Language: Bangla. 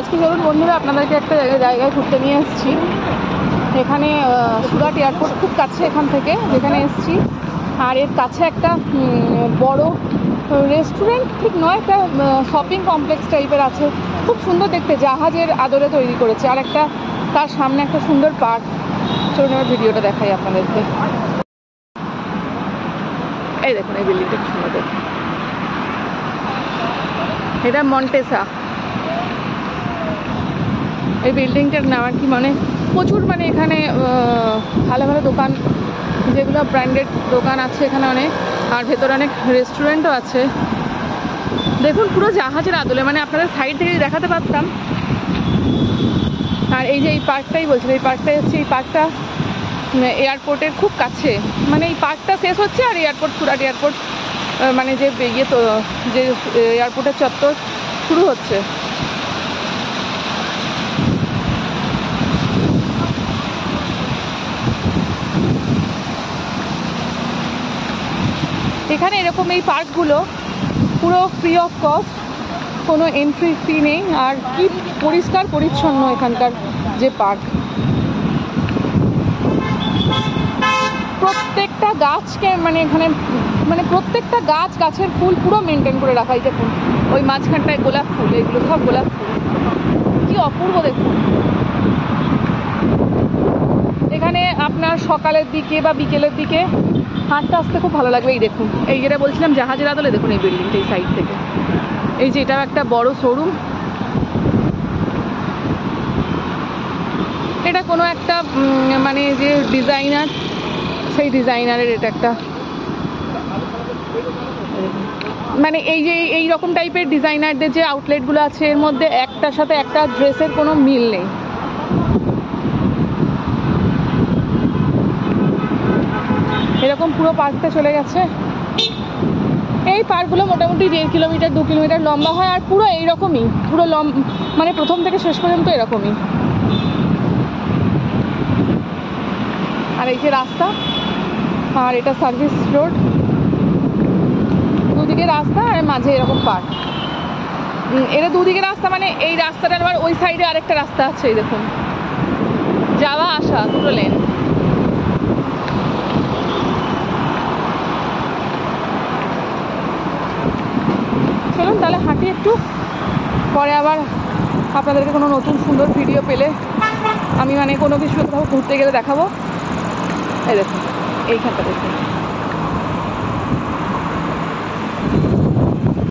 আজকে চলুন বন্ধুরা আপনাদেরকে একটা জায়গায় ঘুরতে নিয়ে এসেছি। এখানে সুরাট এয়ারপোর্ট খুব কাছে এখান থেকে যেখানে এসেছি, আর এর কাছে একটা বড় রেস্টুরেন্ট ঠিক নয়, একটা শপিং কমপ্লেক্স টাইপের আছে, খুব সুন্দর দেখতে, জাহাজের আদলে তৈরি করেছে। আর একটা তার সামনে একটা সুন্দর পার্ক। চলুন আমার ভিডিওটা দেখাই আপনাদেরকে। এই দেখুন এই বিল্ডিংটা খুব সুন্দর দেখুন, এটা মন্টেসা। এই বিল্ডিংটার নাম আর কি, মানে প্রচুর, মানে এখানে ভালো ভালো দোকান, যেগুলো ব্র্যান্ডেড দোকান আছে এখানে অনেক, আর ভেতরে অনেক রেস্টুরেন্টও আছে। দেখুন পুরো জাহাজের আদলে, মানে আপনাদের সাইড থেকে দেখাতে পারতাম। আর এই যে এই পার্কটাই বলছিল, এই পার্কটা এসেছে, এই পার্কটা এয়ারপোর্টের খুব কাছে, মানে এই পার্কটা শেষ হচ্ছে আর এয়ারপোর্ট, সুরাট এয়ারপোর্ট মানে যে ইয়ে তো, যে এয়ারপোর্টের চত্বর শুরু হচ্ছে। এখানে এরকম এই পার্কগুলো পুরো ফ্রি অফ কস্ট, কোনো এন্ট্রি ফি নেই। আর কি পরিষ্কার পরিচ্ছন্ন এখানকার যে পার্ক, প্রত্যেকটা গাছকে মানে এখানে মানে প্রত্যেকটা গাছের ফুল পুরো মেনটেন করে রাখা। এই দেখুন ওই মাঝখানটায় গোলাপ ফুল, এগুলো সব গোলাপ ফুল, কি অপূর্ব দেখুন। এখানে আপনার সকালের দিকে বা বিকেলের দিকে হাঁটতে আসতে খুব ভালো লাগবে। এই দেখুন, এই যেটা বলছিলাম জাহাজের আদলে, দেখুন এই বিল্ডিংটা এই সাইড থেকে, এই যে এটাও একটা বড় শোরুম। এটা কোনো একটা মানে যে ডিজাইনার, সেই ডিজাইনারের এটা একটা, মানে এই যে এই রকম টাইপের ডিজাইনারদের যে আউটলেটগুলো আছে, এর মধ্যে একটার সাথে একটা ড্রেসের কোনো মিল নেই। এরকম পুরো পার্কটা চলে গেছে। এই পার্কগুলো মোটামুটি 1.5 কিলোমিটার 2 কিলোমিটার লম্বা হয়, আর পুরো এইরকমই, পুরো মানে প্রথম থেকে শেষ পর্যন্ত এরকমই। আর এই যে রাস্তা, আর এটা সার্ভিস রোড, দুদিকে রাস্তা আর মাঝে এরকম পার্ক। এটা দুদিকে রাস্তা, মানে এই রাস্তাটার আবার ওই সাইডে আরেকটা রাস্তা আছে, এই দেখুন, যাওয়া আসা দুটো লেন। চলুন তাহলে হাঁটি একটু, পরে আবার আপনাদেরকে কোনো নতুন সুন্দর ভিডিও পেলে, আমি মানে কোনো কিছু কোথাও ঘুরতে গেলে দেখাবো। এই দেখুন এইখানটা দেখুন।